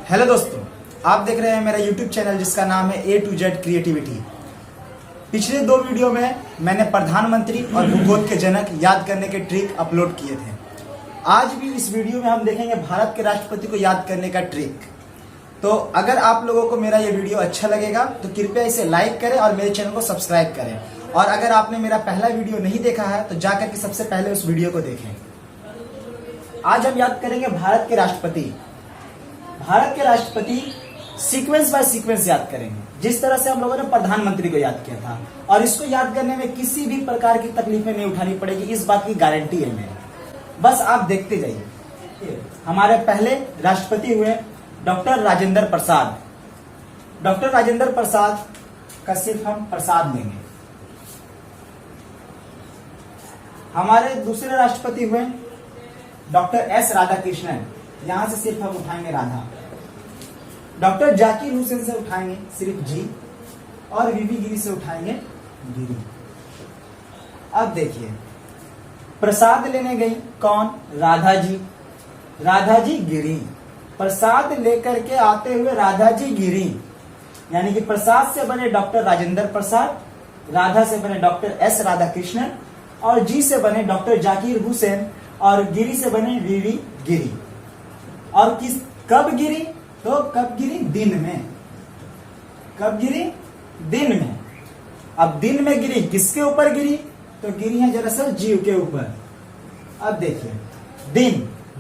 Hello दोस्तों, आप देख रहे हैं मेरा यूट्यूब चैनल जिसका नाम है A to Z क्रिएटिविटी। पिछले दो वीडियो में मैंने प्रधानमंत्री और भूगोल के जनक याद करने के ट्रिक अपलोड किए थे। आज भी इस वीडियो में हम देखेंगे भारत के राष्ट्रपति को याद करने का ट्रिक। तो अगर आप लोगों को मेरा ये वीडियो अच्छा लगेगा तो कृपया इसे लाइक करें और मेरे चैनल को सब्सक्राइब करें। और अगर आपने मेरा पहला वीडियो नहीं देखा है तो जाकर के सबसे पहले उस वीडियो को देखें। आज हम याद करेंगे भारत के राष्ट्रपति। भारत के राष्ट्रपति सीक्वेंस बाय सीक्वेंस याद करेंगे, जिस तरह से हम लोगों ने प्रधानमंत्री को याद किया था। और इसको याद करने में किसी भी प्रकार की तकलीफें नहीं उठानी पड़ेगी, इस बात की गारंटी है मेरी। बस आप देखते जाइए। हमारे पहले राष्ट्रपति हुए डॉक्टर राजेंद्र प्रसाद। डॉक्टर राजेंद्र प्रसाद का सिर्फ हम प्रसाद लेंगे। हमारे दूसरे राष्ट्रपति हुए डॉक्टर एस राधाकृष्णन। यहां से सिर्फ हम उठाएंगे राधा। डॉक्टर जाकिर हुसैन से उठाएंगे सिर्फ जी, और वीवी गिरी से उठाएंगे गिरी। अब देखिए, प्रसाद लेने गई कौन? राधा जी। राधा जी गिरी। प्रसाद लेकर के आते हुए राधा जी गिरी, यानी कि प्रसाद से बने डॉक्टर राजेंद्र प्रसाद, राधा से बने डॉक्टर एस राधाकृष्णन, और जी से बने डॉक्टर जाकिर हुसैन, और गिरी से बने वीवी गिरी। और कब गिरी? तो कब गिरी? दिन में। कब गिरी? दिन में। अब दिन में गिरी, किसके ऊपर गिरी? तो गिरी है दरअसल जीव के ऊपर। अब देखिए,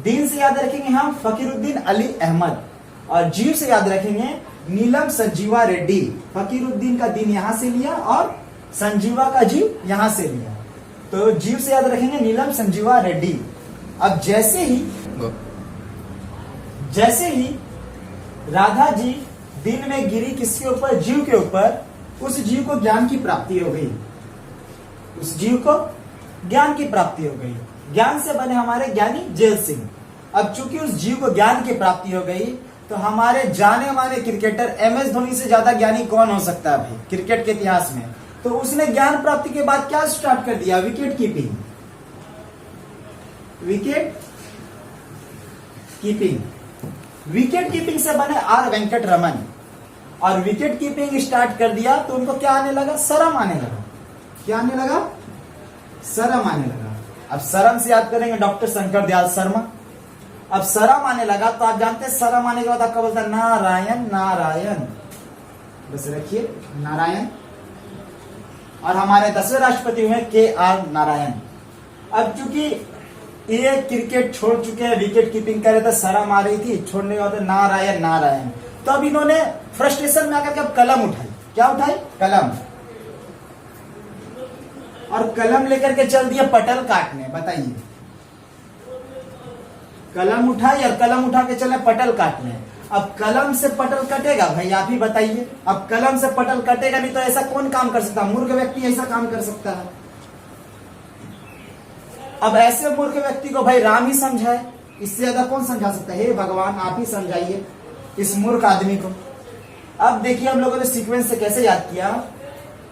दिन से याद रखेंगे हम फकीरुद्दीन अली अहमद, और जीव से याद रखेंगे नीलम संजीवा रेड्डी। फकीरुद्दीन का दिन यहां से लिया और संजीवा का जीव यहां से लिया, तो जीव से याद रखेंगे नीलम संजीवा रेड्डी। अब जैसे ही राधा जी दिन में गिरी, किसके ऊपर? जीव के ऊपर। उस जीव को ज्ञान की प्राप्ति हो गई। उस जीव को ज्ञान की प्राप्ति हो गई। ज्ञान से बने हमारे ज्ञानी जेल सिंह। अब चूंकि उस जीव को ज्ञान की प्राप्ति हो गई, तो हमारे जाने माने क्रिकेटर MS धोनी से ज्यादा ज्ञानी कौन हो सकता है भाई क्रिकेट के इतिहास में? तो उसने ज्ञान प्राप्ति के बाद क्या स्टार्ट कर दिया? Wicket keeping. विकेट कीपिंग से बने R वेंकट रमन, और विकेट कीपिंग स्टार्ट कर दिया तो उनको क्या आने लगा? शर्म आने लगा। क्या आने लगा? शर्म आने लगा। अब शर्म से याद करेंगे डॉक्टर शंकर दयाल शर्मा। अब शर्म आने लगा तो आप जानते हैं शर्म आने के बाद आपका बोलता है नारायण नारायण। बस रखिए नारायण। और हमारे 10वें राष्ट्रपति हुए KR नारायण। अब चूंकि ये क्रिकेट छोड़ चुके हैं, विकेट कीपिंग कर रहे थे, शर्म आ रही थी, छोड़ने के बाद नारायण नारायण। तो अब इन्होंने फ्रस्ट्रेशन में आकर के अब कलम उठाई। क्या उठाई? कलम। और कलम लेकर के चल दिया पटल काटने। बताइए, कलम उठाई और कलम उठा के चले पटल काटने। अब कलम से पटल कटेगा भाई? आप ही बताइए। अब कलम से पटल कटेगा नहीं तो ऐसा कौन काम कर सकता? मूर्ख व्यक्ति ऐसा काम कर सकता है। अब ऐसे मूर्ख व्यक्ति को भाई राम ही समझाए, इससे ज्यादा कौन समझा सकता है? हे भगवान, आप ही समझाइए इस मूर्ख आदमी को। अब देखिए हम लोगों ने सीक्वेंस से कैसे याद किया।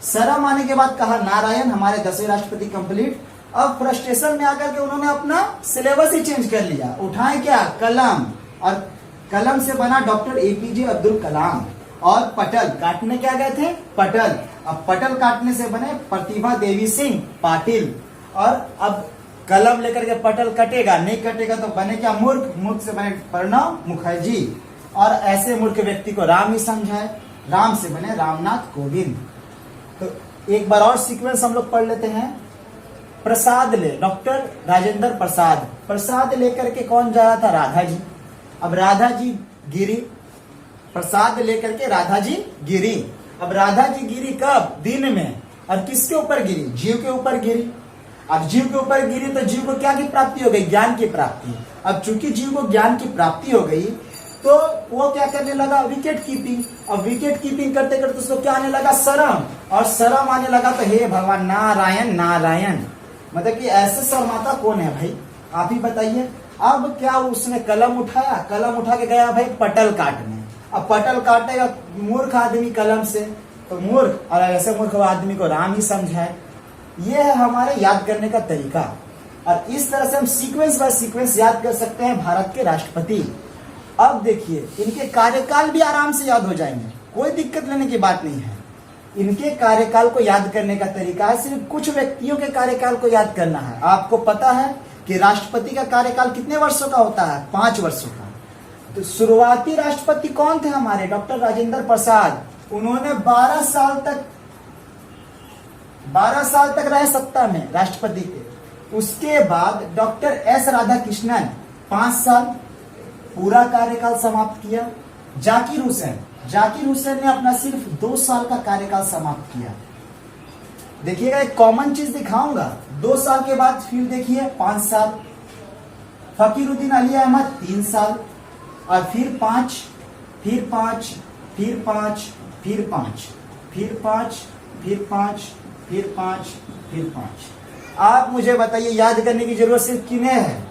शर्म आने के बाद कहा नारायण, हमारे 10वें राष्ट्रपति कंप्लीट। अब फ्रस्ट्रेशन में आकर के उन्होंने अपना सिलेबस ही चेंज कर लिया। उठाए क्या? कलम। और कलम से बना डॉक्टर APJ अब्दुल कलाम। और पटल काटने क्या गए थे? पटल। अब पटल काटने से बने प्रतिभा देवी सिंह पाटिल। और अब कलम लेकर के पटल कटेगा, नहीं कटेगा तो बने क्या? मूर्ख। मूर्ख से बने प्रणब मुखर्जी। और ऐसे मूर्ख व्यक्ति को राम ही समझाए, राम से बने रामनाथ कोविंद। तो एक बार और सीक्वेंस हम लोग पढ़ लेते हैं। प्रसाद ले डॉक्टर राजेंद्र प्रसाद। प्रसाद लेकर के कौन जा रहा था? राधा जी। अब राधा जी गिरी। प्रसाद लेकर के राधा जी गिरी। अब राधा जी गिरी कब? दिन में। और किसके ऊपर गिरी? जीव के ऊपर गिरी। अब जीव के ऊपर गिरी तो जीव को क्या की प्राप्ति हो गई? ज्ञान की प्राप्ति। अब चूंकि जीव को ज्ञान की प्राप्ति हो गई तो वो क्या करने लगा? Wicket keeping. अब विकेट कीपिंग करते करते उसको क्या आने लगा? शर्म। और शर्म आने लगा तो हे भगवान नारायण नारायण। मतलब कि ऐसे शर्माता कौन है भाई? आप ही बताइए। अब क्या उसने कलम उठाया? कलम उठा के गया भाई पटल काटने। अब पटल काटेगा मूर्ख आदमी कलम से, तो मूर्ख। और ऐसे मूर्ख आदमी को राम ही समझाए। ये है हमारे याद करने का तरीका। और इस तरह से हम सीक्वेंस बाय सीक्वेंस याद कर सकते हैं भारत के राष्ट्रपति। अब देखिए इनके कार्यकाल भी आराम से याद हो जाएंगे, कोई दिक्कत लेने की बात नहीं है। इनके कार्यकाल को याद करने का तरीका है, सिर्फ कुछ व्यक्तियों के कार्यकाल को याद करना है। आपको पता है कि राष्ट्रपति का कार्यकाल कितने वर्षों का होता है? 5 वर्षों का। तो शुरुआती राष्ट्रपति कौन थे हमारे? डॉक्टर राजेंद्र प्रसाद। उन्होंने 12 साल तक रहे सत्ता में राष्ट्रपति के। उसके बाद डॉक्टर एस राधाकृष्णन 5 साल पूरा कार्यकाल समाप्त किया। जाकिर हुसैन ने अपना सिर्फ 2 साल का कार्यकाल समाप्त किया। देखिएगा एक कॉमन चीज दिखाऊंगा, 2 साल के बाद फिर देखिए 5 साल। फकीरुद्दीन अली अहमद 3 साल और फिर 5, फिर 5, फिर 5, फिर 5, फिर 5, फिर 5, फिर 5, फिर 5। आप मुझे बताइए याद करने की जरूरत सिर्फ किन्हें है?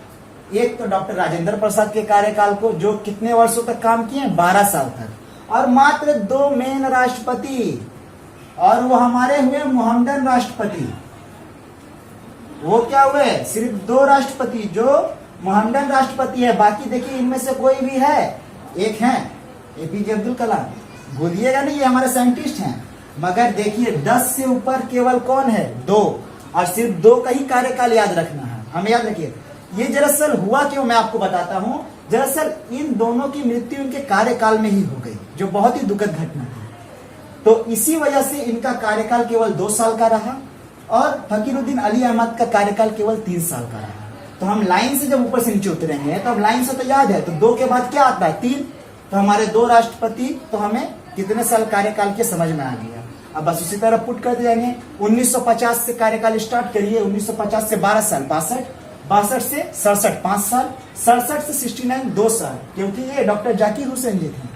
एक तो डॉक्टर राजेंद्र प्रसाद के कार्यकाल को, जो कितने वर्षों तक काम किए? 12 साल तक। और मात्र 2 मेन राष्ट्रपति, और वो हमारे हुए मोहम्मदन राष्ट्रपति। वो क्या हुए? सिर्फ 2 राष्ट्रपति जो मोहम्मदन राष्ट्रपति है। बाकी देखिए इनमें से कोई भी है? एक है एपीजे अब्दुल कलाम, भूलिएगा नहीं, ये हमारे साइंटिस्ट हैं। मगर देखिए 10 से ऊपर केवल कौन है? 2, और सिर्फ 2 का ही कार्यकाल याद रखना है, हमें याद रखिए। ये दरअसल हुआ क्यों, मैं आपको बताता हूं। दरअसल इन दोनों की मृत्यु इनके कार्यकाल में ही हो गई, जो बहुत ही दुखद घटना है। तो इसी वजह से इनका कार्यकाल केवल 2 साल का रहा, और फकीरुद्दीन अली अहमद का कार्यकाल केवल 3 साल का रहा। तो हम लाइन से जब ऊपर से नीचे उतरेंगे तो अब लाइन से तो याद है, तो 2 के बाद क्या आता है? 3। तो हमारे 2 राष्ट्रपति, तो हमें कितने साल कार्यकाल के समझ में आ गया। अब बस उसी तरह पुट करते जाएंगे। 1950 से कार्यकाल स्टार्ट करिए। 1950 से 12 साल 62, 62 से 67 5 साल, 67 से 69 2 साल, क्योंकि ये डॉक्टर जाकिर हुसैन जी थे।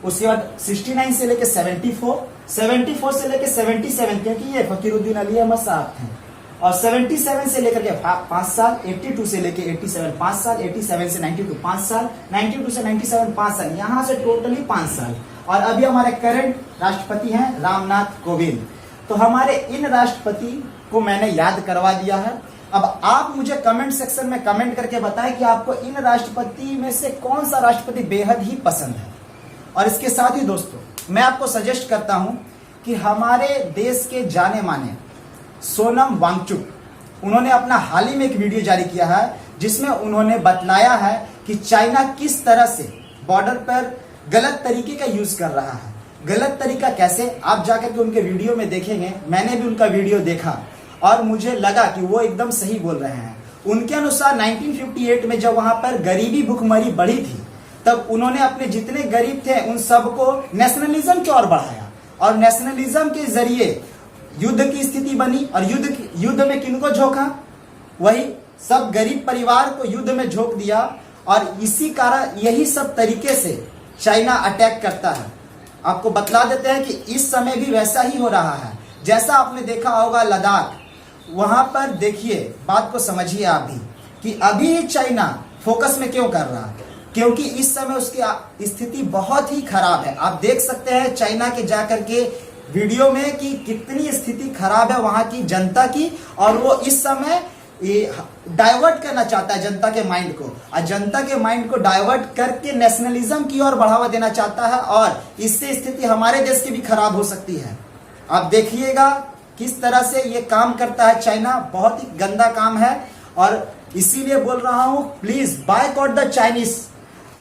उसके बाद 69 से लेके 74, 74 से लेके 77, क्योंकि ये फकीरुद्दीन अली अहमद साहब थे। और 77 से लेकर के 5 साल, 82 से लेके 87 5 साल, 87 से 92 5 साल, 92 से 97 5 साल, यहाँ से टोटली 5 साल। और अभी हमारे करंट राष्ट्रपति हैं रामनाथ कोविंद। तो हमारे इन राष्ट्रपति को मैंने याद करवा दिया है। अब आप मुझे कमेंट सेक्शन में कमेंट करके बताएं कि आपको इन राष्ट्रपति में से कौन सा राष्ट्रपति बेहद ही पसंद है। और इसके साथ ही दोस्तों मैं आपको सजेस्ट करता हूं कि हमारे देश के जाने माने सोनम वांगचुक, उन्होंने अपना हाल ही में एक वीडियो जारी किया है, जिसमें उन्होंने बतलाया है कि चाइना किस तरह से बॉर्डर पर गलत तरीके का यूज कर रहा है। गलत तरीका कैसे, आप जाकर के उनके वीडियो में देखेंगे। मैंने भी उनका वीडियो देखा और मुझे लगा कि वो एकदम सही बोल रहे हैं। उनके अनुसार 1958 में जब वहां पर गरीबी भुखमरी बढ़ी थी, तब उन्होंने अपने जितने गरीब थे उन सबको नेशनलिज्म की ओर बढ़ाया, और नेशनलिज्म के जरिए युद्ध की स्थिति बनी। और युद्ध में किनको झोंका? वही सब गरीब परिवार को युद्ध में झोंक दिया। और इसी कारण यही सब तरीके से चाइना अटैक करता है। आपको बतला देते हैं कि इस समय भी वैसा ही हो रहा है। जैसा आपने देखा होगा लद्दाख, वहां पर देखिए, बात को समझिए आप भी, कि अभी चाइना फोकस में क्यों कर रहा है? क्योंकि इस समय उसकी स्थिति बहुत ही खराब है। आप देख सकते हैं चाइना के जाकर के वीडियो में कि कितनी स्थिति खराब है वहां की जनता की, और वो इस समय डाइवर्ट करना चाहता है जनता के माइंड को, और जनता के माइंड को डाइवर्ट करके नेशनलिज्म की ओर बढ़ावा देना चाहता है। और इससे स्थिति हमारे देश की भी खराब हो सकती है। आप देखिएगा किस तरह से ये काम करता है चाइना, बहुत ही गंदा काम है। और इसीलिए बोल रहा हूं, प्लीज बायकॉट द चाइनीज।